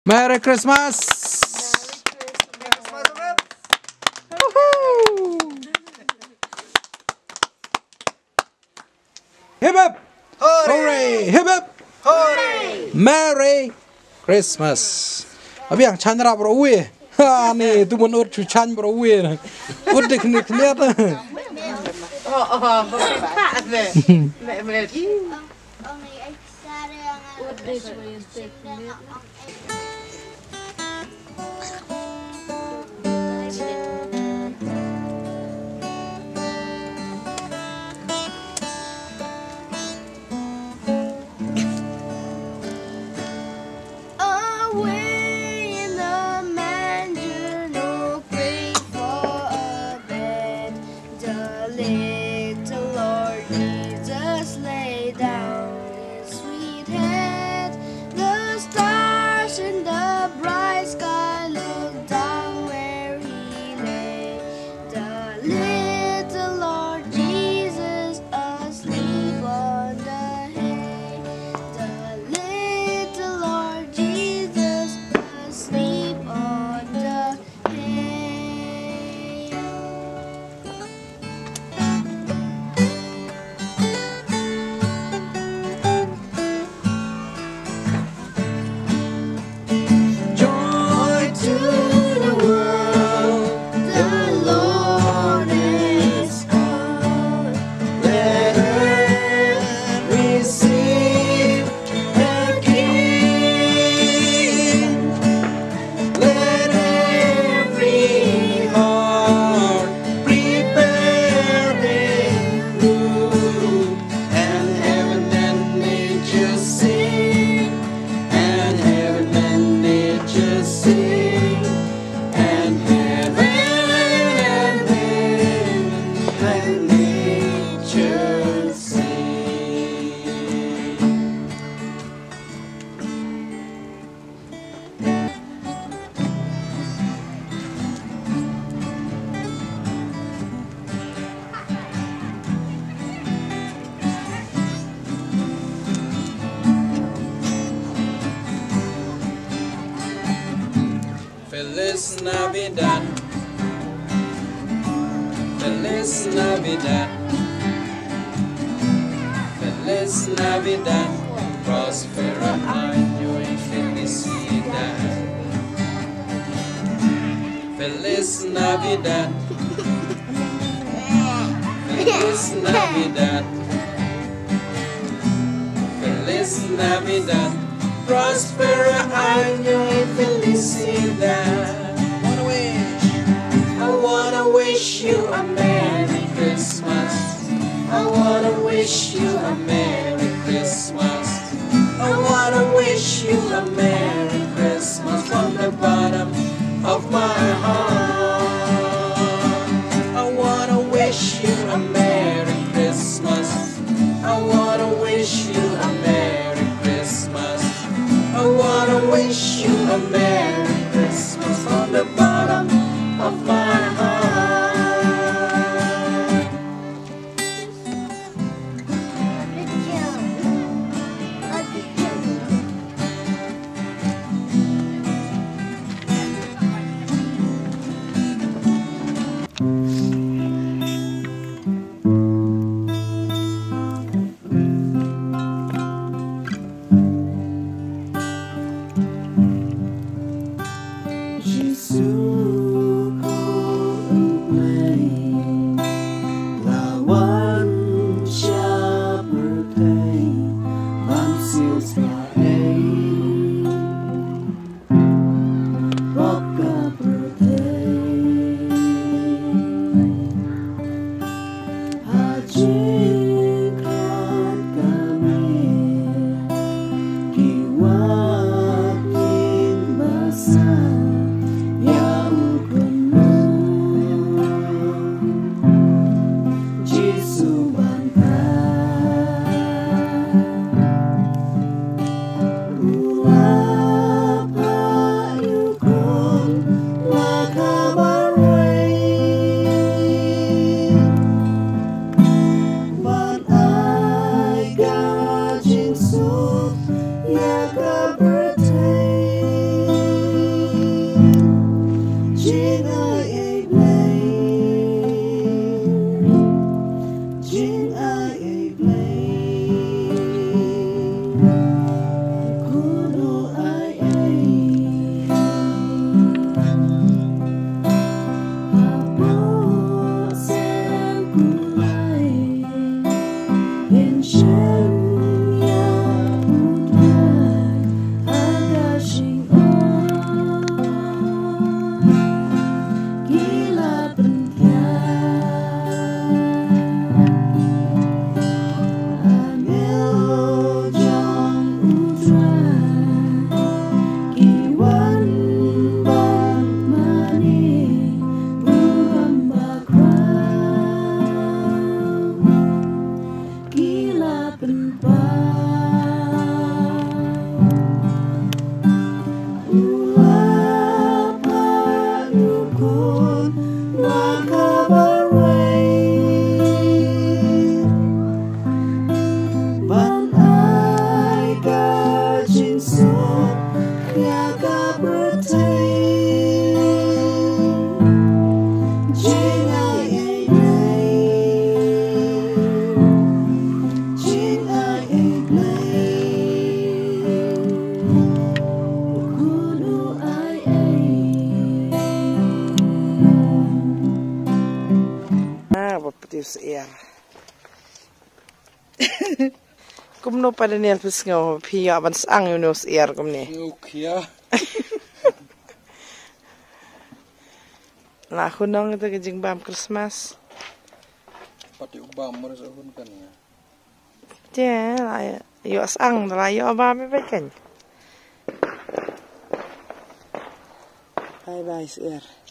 Merry Christmas! Woohoo! Hip hip! Hooray! Hip hip! Hooray! Merry Christmas! Abi yang chandra bro we. Ha ni tu mun ut chu chan bro we. Ut dik nik niat. Mẹ chứ. Away in the manger, no grave for a bed. The little Lord Jesus lay down his sweet head. The stars in the bright sky looked down where he lay. The little Lord Jesus asleep on the hay. The little Lord Jesus asleep on the hay. Joy to the world, The Lord is come. let earth receive the King. Let every heart prepare their room, and heaven and nature sing, and heaven and nature sing, and heaven and nature sing. Feliz Navidad. Feliz Navidad. Feliz Navidad. Prospera año y felicidad. Feliz Navidad. Feliz Navidad. Feliz Navidad. Prospera año y felicidad. I wanna wish you a Merry Christmas. I wanna wish you a Merry Christmas. I wanna wish you a Merry Christmas from the bottom of my heart. I wanna wish you a Merry Christmas. I wanna wish you a Merry Christmas. I wanna wish you a Merry Christmas from the bottom of my heart. Jesus. Patius air. Kum no pada niat pesngau pia ban sang Yunus air kum ni. Ukia. Lah hunong itu kejing bam Christmas. Pati ubam merasa hun kan ya. Je lah yo sang lah yo bam pe kan. Bye bye air.